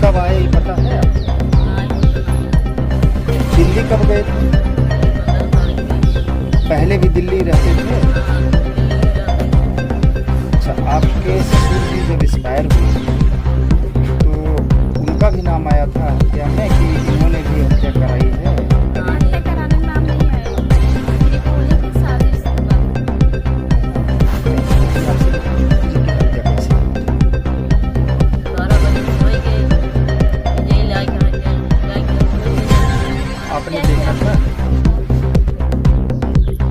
कब आए ये पता है आपको? दिल्ली कब गए थे? पहले भी दिल्ली रहते थे? अच्छा, आपके ससुर जी जब एक्सपायर हुए तो उनका भी नाम आया था क्या में कि इन्होंने भी हत्या कराई है? आपने देखा था?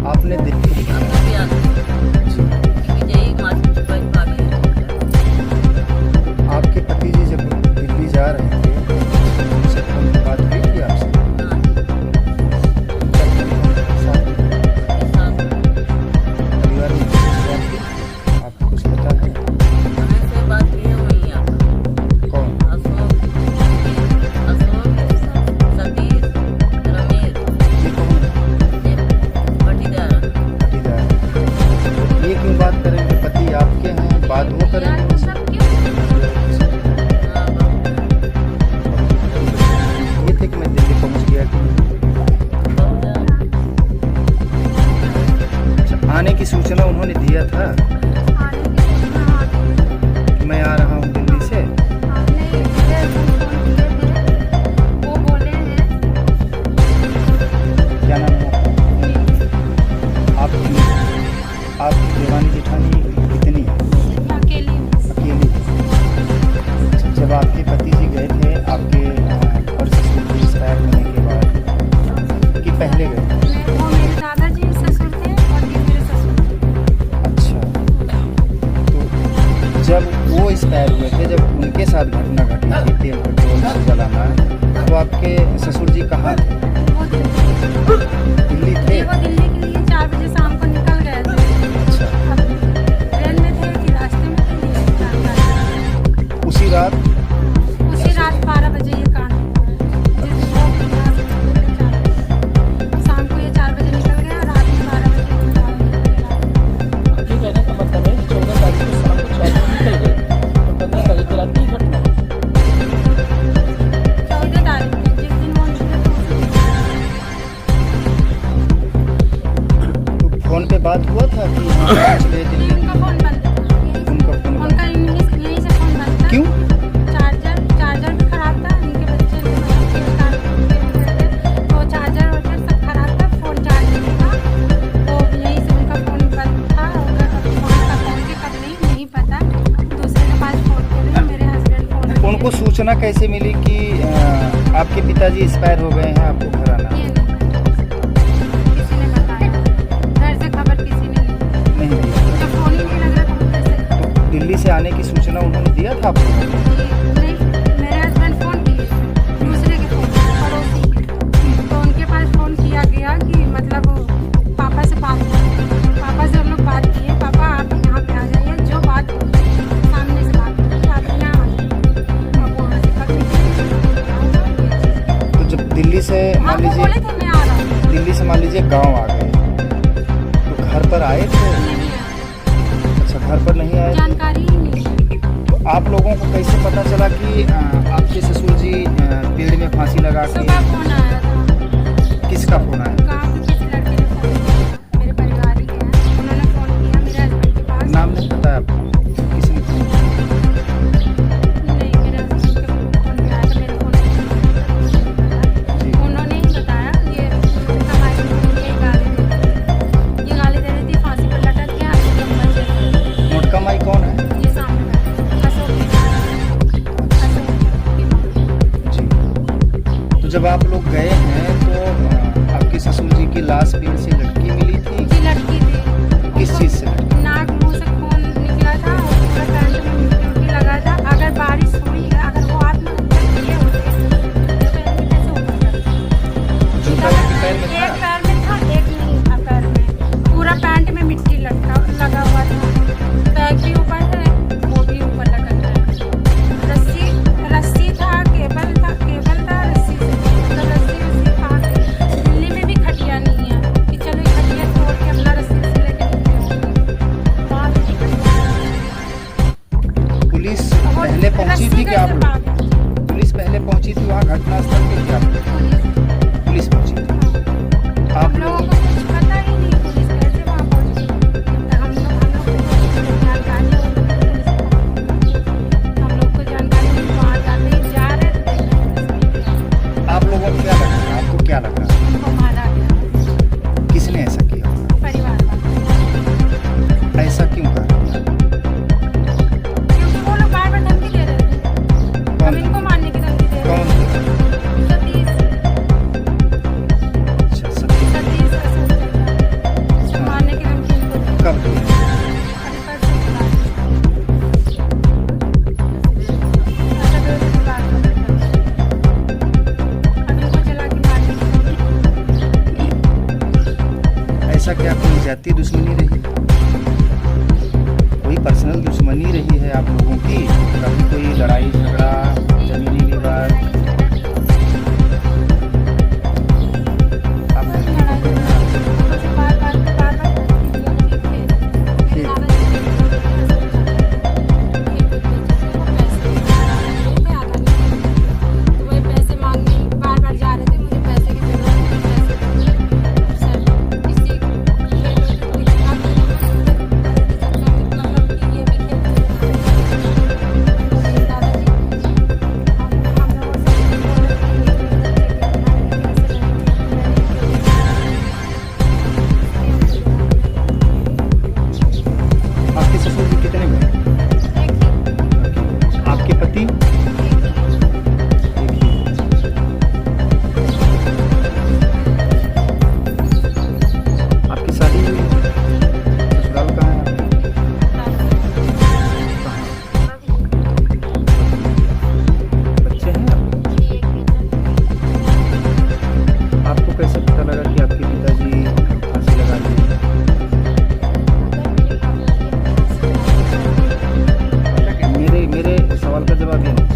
आपने देखा? आपके पति जी जब दिल्ली जा रहे थे उनसे फोन पे बात हुई थी आपसे? परिवार में किसी से बात हुई? आपको कुछ पता है? कौन? ये कौन है? पटीदार। ये क्यों बात करेंगे? पति आपके हैं, बात वो करेंगे उनसे? ये थे कि मैं दिल्ली पहुंच गया कि अच्छा, आने की सूचना उन्होंने दिया था कि मैं आ रहा हूँ दिल्ली से? क्या नाम है आपका? आप देवानी जेठानी कितनी अकेली? अच्छा, जब आपके पति जी गए थे आपके और ससुर जी एक्सपायर होने के बाद कि पहले गए? अच्छा, तो जब वो एक्सपायर हुए थे, जब उनके साथ घटना घटी थी तेल पेट्रोल से जलाना, तो आपके ससुर जी कहाँ थे? दिल्ली थे? वो दिल्ली के लिए 4 बजे शाम को निकल गए थे। अच्छा, अब ट्रेन में थे कि रास्ते में थे ये जानकारी। उसी रात? उसी रात 12 बजे ये कांड हुआ है। जिस दिन वो शाम को ये 4 बजे निकल गया, रात में 12 बजे ये कहने का मतलब है कि 14 तारीख को शाम को 4 बजे निकल गए और 15 तारीख की रात की घटना। 14 तारीख को जिस दिन वो निकले तो फोन पे बात हुआ था कि हाँ पहुंच गए दिल्ली? उनका फोन बंद था। उनका फोन उनका यहीं से फोन बंद था। क्यों? चार्जर भी खराब था। इनके बच्चे भी मतलब कि कार थे, तो चार्जर सब खराब था। फोन चार्ज नहीं था, तो यहीं से उनका फोन बंद था। वहाँ का फोन के कब नहीं पता। दूसरे के पास फोन के भी मेरे हस्बैंड फोन उनको सूचना कैसे मिली कि आपके पिताजी एक्सपायर हो गए हैं, आपको घर आना? ये नहीं किसी ने बताया। घर से खबर किसी ने नहीं दी। नहीं दिया? जब फोन ही नहीं लग रहा तो कैसे? तो दिल्ली से आने की सूचना उन्होंने दिया था आपको? नहीं, मेरे हस्बैंड फोन किए दूसरे के फोन पड़ोसी के, तो उनके पास फोन किया गया कि मतलब पापा से बात पापा से हम लोग बात किए। पापा आप यहाँ पे आ जाइए, जो बात सामने से बात होगी आप यहाँ आ जाइए। अब वहाँ से कब निकले? तो जब दिल्ली से मान वो बोले लीजिए थे मैं आ रहा हूँ। दिल्ली से मान लीजिए गांव आ गए तो घर पर आए थे? नहीं आया, अच्छा, घर पर नहीं आए थे। जानकारी ही नहीं। तो आप लोगों को कैसे पता चला कि आपके ससुर जी पेड़ में फांसी लगा के? सुबह फोन आया था। किसका फोन आया? गाँव के किसी लड़के ने फोन किया, मेरे परिवार ही के हैं। उन्होंने फोन किया मेरे हस्बैंड के पास। नाम नहीं पता है आपको? किसने फोन किया? नहीं, मेरे हस्बैंड के फोन पे आया था, मेरे फोन पे जी। उन्होंने ही बताया। ये हमारी ये गाली दे रही थी, फांसी पर लटक गया। मोटका माई कौन है? ये सामने बैठा, अशोक की माँ। जी। तो जब आप लोग गए हैं तो आपके ससुर जी की लाश पेड़ से लटकी मिली थी? जी लड़की थी। किस चीज़ से लटकी? नाक मुंह से खून निकला था और पूरा पैंट में मिट्टी लगा था। अगर बारिश हुई है, अगर वो आत्महत्या किए होते तो पैर में कैसे ऊपर करते? जूता उनके पैर में एक था? पैर में था, एक नहीं था पैर में। पूरा पैंट में मिट्टी लगा हुआ था। बैग भी ऊपर है, वो भी ऊपर लगा था। रस्सी था, केबल था, रस्सी से मतलब रस्सी कहाँ से? दिल्ली में भी खटिया नहीं है कि चलो ये खटिया छोड़ के अपना रस्सी से लेके निकले। वहाँ भी नहीं खटिया। पुलिस पहले पहुंची थी कि आप लोग? पुलिस पहले पहुंची थी वहाँ घटनास्थल पे क्या पुलिस पहुंची थी? आप हम लोगों लोग को कुछ पता ही नहीं पुलिस कैसे वहाँ पहुंची। जब तक हम लोग को जानकारी हो तो पुलिस पहुंची। हम लोग को जानकारी नहीं, वहाँ जाते ही जा रहे थे, आप लोगों को क्या लगा? आपको क्या लगा? उनको मारा गया किसने ऐसा किया होगा? परिवार वाले। ऐसा क्यों कर रहे हैं? क्योंकि वो लोग बार बार धमकी दे रहे थे, कौन अब इनको मारने की धमकी दे रहे कौन? थे। सतीश अच्छा, सत्य सतीश सब मारने की धमकी इनको दी। कब दी? अभी परसों की बात है। ऐसा 2 दिन की बात है। अब इनको जला के मारने की धमकी। ऐसा क्या कोई जातीय दुश्मनी रही? कोई पर्सनल दुश्मनी रही है आप लोगों की? कभी कोई लड़ाई झगड़ा, जमीनी विवाद? आप बस लड़ाई झगड़ा। मुझे बार-बार धमकी दी थे। मेरे दादाजी ने पैसे आधा नहीं। तो वही पैसे मांगने बार-बार जा रहे थे, मुझे पैसे की जरूरत थी, पैसे सर इसी मतलब कि ये भी खेल दादाजी हम लोगों से आपके ससुर जी कितने भाई? आपके पति? एक ही। आपकी शादी हुई? ससुराल कहाँ है आपकी? कहाँ? बच्चे हैं आपके? आपको कैसे पता लगा कि आपके पिताजी फांसी लगा लिए? मेरे सवाल का जवाब ये नहीं।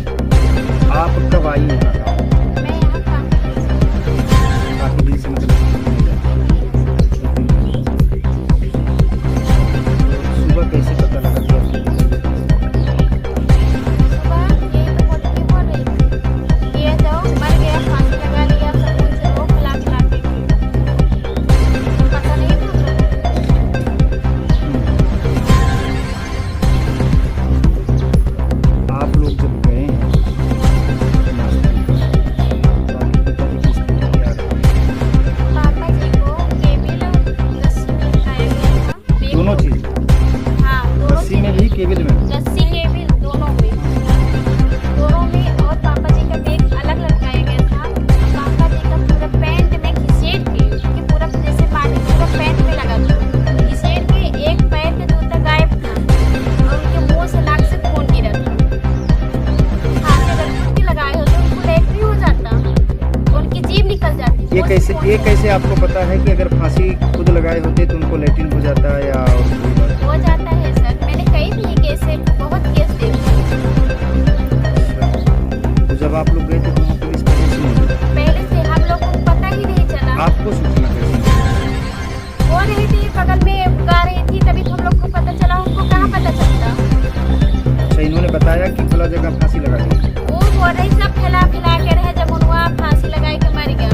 आप कब आई यहाँ? काफी दिन से मतलब सुबह कैसे पता लगा कि आपके आप लोग जब गए हैं नाश्ते पर, तो आपके पिताजी की स्थिति क्या रही? दोनों चीज रस्सी में भी केबिल में भी? रस्सी केबिल दोनों में और पापा जी का बैग अलग लटकाया गया था। पापा जी का पूरा पैंट में घिसेट के कि पूरा जैसे पानी पूरा पैंट में लगा था, घिसेट के एक पैर के जूता गायब था और उनके मुंह से नाक से खून गिरा था। फांसी अगर खुद भी लगाए होते उनको लेट भी हो जाता, उनकी जीभ निकल जाती। ये कैसे आपको पता है कि अगर फांसी खुद लगाए होते तो उनको लेटिन हो जाता है या और कोई बात? हो जाता है सर, मैंने कई भी केस है, बहुत केस देखे। तो जब आप लोग गए थे तो वहाँ पुलिस पहले से नहीं मिली? पहले से हम लोग को पता ही नहीं चला। आपको सूचना कैसे मिली? वो रही थी बगल में गा रही थी, तभी तो हम लोग को पता चला। उनको कहाँ पता चलता? अच्छा, इन्होंने बताया कि फला जगह फांसी लगा दी? वो बोल रही सब फैला फैला के रहे, जब उनका फांसी लगाई के मर गया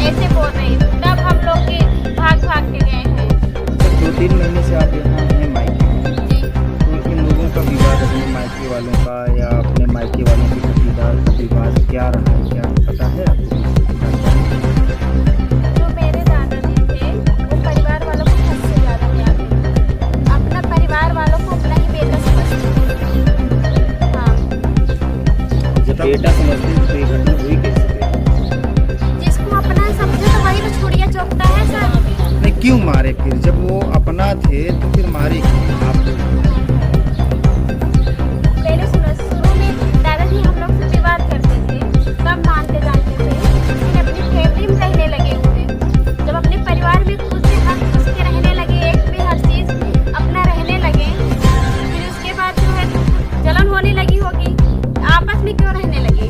ऐसे बोल रही, तब हम लोग के भाग भाग के गए हैं। अच्छा, 2-3 महीने से आप यहाँ हैं मायके में, जी तो इन लोगों का विवाद अपने मायके वालों का या अपने मायके वालों के पतिदार का विवाद क्या रहा है, क्या पता है आपको? जो मेरे दादाजी थे वो परिवार वालों को हद से ज्यादा प्यार देते थे। अपना परिवार वालों को अपना ही बेटा समझते थे। हाँ, जब बेटा समझते तो ये घटना हुई कैसे? जिसको अपना समझे तो वही तो छुड़िया चौकता है सर। नहीं, क्यों मारे फिर? जब वो अपना थे तो फिर मारे क्यों आप लोग? पहले शुरू में दादाजी हम लोग से विवाद करते थे, सब मानते जानते थे, लेकिन अपनी फैमिली में रहने लगे हुए। जब अपने परिवार में खुद से हंस खुश के रहने लगे, एक में हर चीज अपना रहने लगे, फिर उसके बाद जो है तो जलन होने लगी होगी, आपस में क्यों रहने लगे?